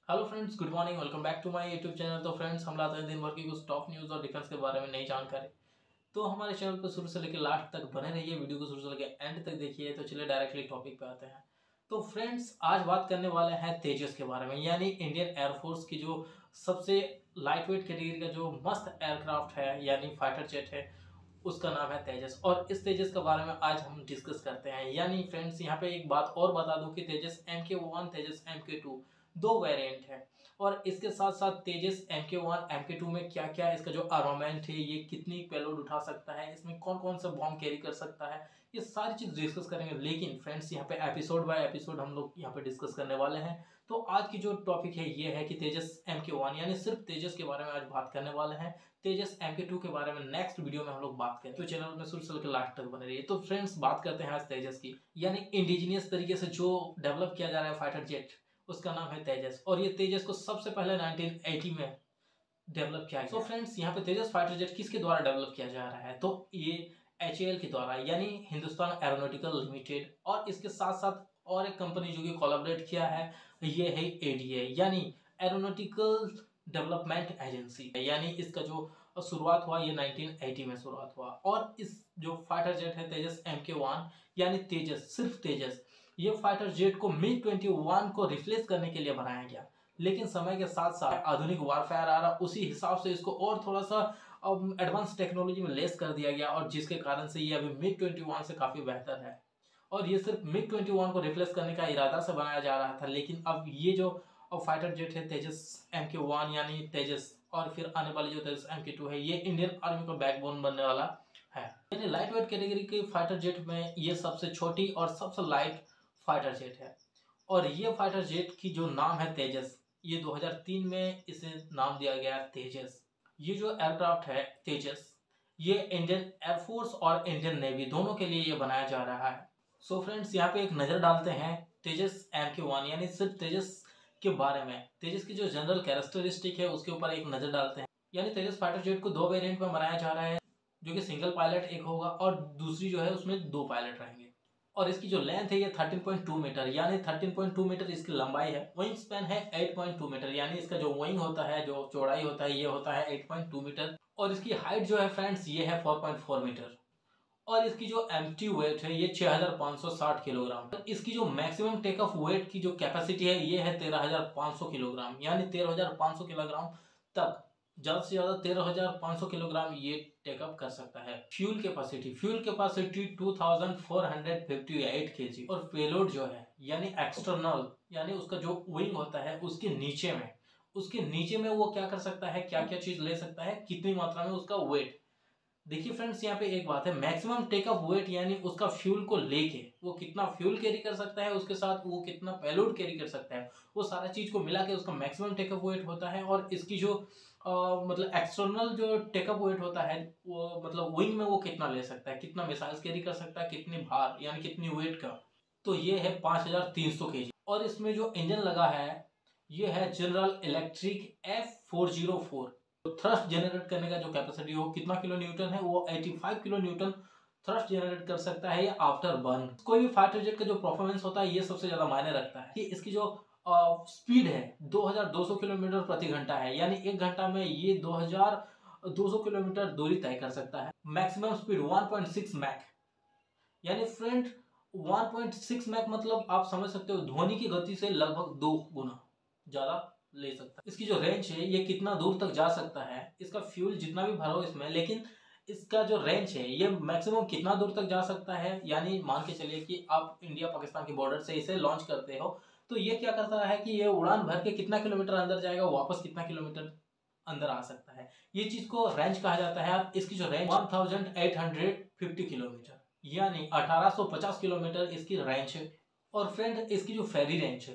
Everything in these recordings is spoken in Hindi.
Hello friends, good morning. Welcome back to my YouTube channel. तो फ्रेंड्स, हम लाते हैं दिन भर की कुछ टॉप न्यूज़ और डिफेंस के बारे में नई जानकारी। तो हमारे चैनल पर शुरू से लेकर लास्ट तक बने रहिए, वीडियो को शुरू से लेकर एंड तक देखिए। तो चलिए डायरेक्टली टॉपिक पे आते हैं। तो फ्रेंड्स, आज बात करने वाले हैं तेजस के बारे में, यानी इंडियन एयरफोर्स की जो सबसे लाइट वेट कैटेगरी का जो मस्त एयरक्राफ्ट है, यानी फाइटर जेट है, उसका नाम है तेजस। और इस तेजस के बारे में आज हम डिस्कस करते हैं। यानी फ्रेंड्स, यहाँ पे एक बात और बता दूं कि तेजस MK1, तेजस MK2 दो वेरिएंट है। और इसके साथ साथ तेजस MK1 MK2 में क्या क्या इसका जो आर्मामेंट है, ये कितनी पेलोड उठा सकता है, इसमें कौन कौन सा बॉम्ब कैरी कर सकता है, ये सारी चीज डिस्कस करेंगे। लेकिन फ्रेंड्स, यहाँ पे एपिसोड बाय एपिसोड हम लोग यहाँ पे डिस्कस करने वाले हैं। तो आज की जो टॉपिक है ये है कि तेजस MK1 यानी सिर्फ तेजस के बारे में आज बात करने वाले हैं। तेजस MK2 के बारे में नेक्स्ट वीडियो में हम लोग बात करें। तो चैनल में शुरू से लेकर लास्ट तक बने रहिए। तो फ्रेंड्स, बात करते हैं आज तेजस की, यानी इंडिजिनियस तरीके से जो डेवलप किया जा रहा है फाइटर जेट, उसका नाम है तेजस। और ये तेजस को सबसे पहले 1980 में डेवलप किया गया। तो फ्रेंड्स, यहाँ पे तेजस फाइटर जेट किसके द्वारा डेवलप किया जा रहा है, तो ये HAL के द्वारा, यानी हिंदुस्तान एरोनॉटिकल लिमिटेड। और इसके साथ साथ और एक कंपनी जो कि कोलैबोरेट किया है, ये है ADA, यानी एरोनॉटिकल डेवलपमेंट एजेंसी। यानी इसका जो शुरुआत हुआ ये 1980 में शुरुआत हुआ। और इस जो फाइटर जेट है तेजस MK1 यानी तेजस, सिर्फ तेजस, ये फाइटर जेट को MiG-21 को रिप्लेस करने के लिए बनाया गया। लेकिन समय के साथ साथ आधुनिक वारफेयर आ रहा, उसी हिसाब से इसको और थोड़ा सा एडवांस टेक्नोलॉजी में लेस कर दिया गया, और जिसके कारण से ये अभी MiG-21 से काफी बेहतर है। और ये सिर्फ MiG-21 को रिप्लेस करने का इरादा से बनाया जा रहा था। लेकिन अब ये जो फाइटर जेट है तेजस MK1 यानी तेजस, और फिर आने वाली जो तेजस MK2 है, ये इंडियन आर्मी का बैकबोन बनने वाला है। यानी लाइट वेट कैटेगरी के फाइटर जेट में ये सबसे छोटी और सबसे लाइट फाइटर जेट है। और ये फाइटर जेट की जो नाम है तेजस, ये 2003 में इसे नाम दिया गया तेजस। ये जो एयरक्राफ्ट है तेजस, ये इंडियन एयरफोर्स और इंडियन नेवी दोनों के लिए ये बनाया जा रहा है। सो फ्रेंड्स, यहाँ पे एक नज़र डालते हैं तेजस MK1 यानी सिर्फ तेजस के बारे में। तेजस की जो जनरल कैरेक्टरिस्टिक है उसके ऊपर एक नज़र डालते हैं। यानी तेजस फाइटर जेट को दो वेरिएंट में बनाया जा रहा है, जो कि सिंगल पायलट एक होगा और दूसरी जो है उसमें दो पायलट रहेंगे। और इसकी जो लेंथ है ये 13.2 मीटर, यानी 13.2 मीटर इसकी लंबाई है। विंग स्पैन है 8.2 मीटर, यानी इसका जो विंग होता है, जो चौड़ाई होता है, ये होता है 8.2 मीटर। और इसकी हाइट जो है फ्रेंड्स, ये है 4.4 मीटर। और इसकी जो एम्प्टी वेट है ये 6560 किलोग्राम। इसकी जो मैक्सिमम टेक ऑफ वेट की जो कैपेसिटी है ये है 13500 किलोग्राम, यानी 13500 किलोग्राम तक, ज्यादा से ज्यादा 13500 किलोग्राम ये टेकअप कर सकता है। Fuel capacity 2458 kg। और पेलोड जो है यानी एक्सटर्नल, यानी उसका जो विंग होता है उसके नीचे में वो क्या कर सकता है, क्या क्या चीज ले सकता है, कितनी मात्रा में उसका वेट। देखिए फ्रेंड्स, यहाँ पे एक बात है, मैक्सिमम टेक ऑफ वेट यानी उसका फ्यूल को लेके वो कितना फ्यूल कैरी कर सकता है, उसके साथ वो कितना पेलोड कैरी कर सकता है, वो सारा चीज को मिला के उसका मैक्सिमम टेक ऑफ वेट होता है। और इसकी जो मतलब एक्सटर्नल जो टेक ऑफ वेट होता है, वो मतलब विंग में वो कितना ले सकता है, कितना मिसाइल्स कैरी कर सकता है, कितनी भार यानी कितनी वेट का, तो ये है 5300 kg। और इसमें जो इंजन लगा है ये है general electric F404। Thrust generate करने का जो कैपेसिटी हो कितना किलो न्यूटन है, वो 85 किलो न्यूटन थ्रस्ट जनरेट कर सकता है ये आफ्टर बर्न। कोई भी फाइटर जेट का जो परफॉर्मेंस होता है ये सबसे ज्यादा मायने रखता है कि इसकी जो स्पीड है 2200 किलोमीटर प्रति घंटा है, यानी एक घंटा में ये 2200 किलोमीटर दूरी तय कर सकता है। मैक्सिमम स्पीड 1.6 मैक, यानी फ्रेंड 1.6 मैक मतलब आप समझ सकते हो ध्वनि की गति से लगभग 2 गुना ज्यादा ले सकता है। इसकी जो रेंज है ये कितना दूर तक जा सकता है, इसका फ्यूल जितना भी भरो इसमें, लेकिन इसका जो रेंज है ये मैक्सिमम कितना दूर तक जा सकता है। यानी मान के चलिए कि आप इंडिया पाकिस्तान की बॉर्डर से इसे लॉन्च करते हो, तो ये क्या करता है कि ये उड़ान भर के कितना किलोमीटर अंदर जाएगा, वापस कितना किलोमीटर अंदर आ सकता है, ये चीज को रेंज कहा जाता है। इसकी जो रेंज 1850 किलोमीटर, यानी 1850 किलोमीटर इसकी रेंज है। और फ्रेंड, इसकी जो फेरी रेंज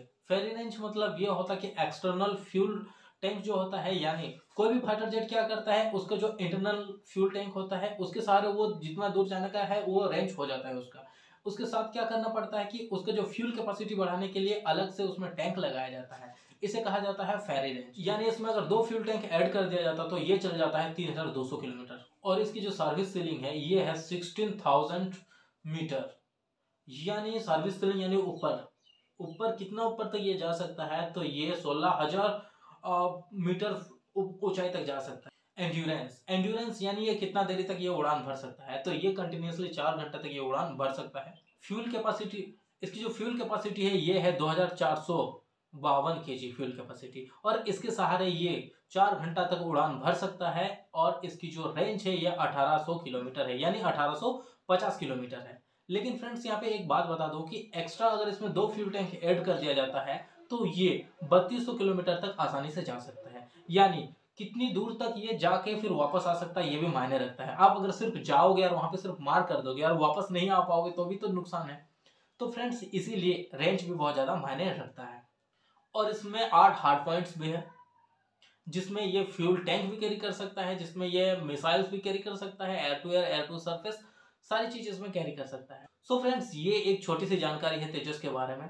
मतलब ये होता है कि एक्सटर्नल फ्यूल टैंक जो होता है, यानी कोई भी फाइटर जेट क्या करता है, उसका जो इंटरनल फ्यूल टैंक होता है उसके सारे वो जितना दूर जाने का है वो रेंज हो जाता है उसका। उसके साथ क्या करना पड़ता है कि उसका जो फ्यूल कैपेसिटी बढ़ाने के लिए अलग से उसमें टैंक लगाया जाता है, इसे कहा जाता है फेरी रेंज। यानी इसमें अगर 2 फ्यूल टैंक ऐड कर दिया जाता तो ये चल जाता है 3200 किलोमीटर। और इसकी जो सर्विस सीलिंग है ये है 16000 मीटर, यानी सर्विस सीलिंग यानी ऊपर कितना ऊपर तक ये जा सकता है, तो ये 16,000 मीटर ऊंचाई तक जा सकता है। एंड्योरेंस यानी ये कितना देरी तक ये उड़ान भर सकता है, तो ये कंटिन्यूसली 4 घंटे तक ये उड़ान भर सकता है। फ्यूल कैपेसिटी, इसकी जो फ्यूल कैपेसिटी है ये है 2452 kg फ्यूल कैपेसिटी, और इसके सहारे ये 4 घंटा तक उड़ान भर सकता है। और इसकी जो रेंज है ये 1800 किलोमीटर है, यानी 1850 किलोमीटर है। लेकिन फ्रेंड्स यहाँ पे एक बात बता दूं कि एक्स्ट्रा अगर इसमें 2 फ्यूल टैंक ऐड कर दिया जाता है तो ये 3200 किलोमीटर तक आसानी से जा सकता है। यानी कितनी दूर तक ये जाके फिर वापस आ सकता है ये भी मायने रखता है। आप अगर सिर्फ जाओगे और वहां पे सिर्फ मार कर दोगे और वापस नहीं आ पाओगे तो भी तो नुकसान है। तो फ्रेंड्स इसीलिए रेंज भी बहुत ज्यादा मायने रखता है। और इसमें 8 हार्ड पॉइंट्स भी है, जिसमें ये फ्यूल टैंक भी कैरी कर सकता है, जिसमें ये मिसाइल्स भी कैरी कर सकता है, air to air, air to surface, सारी चीज इसमें कैरी कर सकता है। सो फ्रेंड्स ये एक छोटी सी जानकारी है तेजस के बारे में।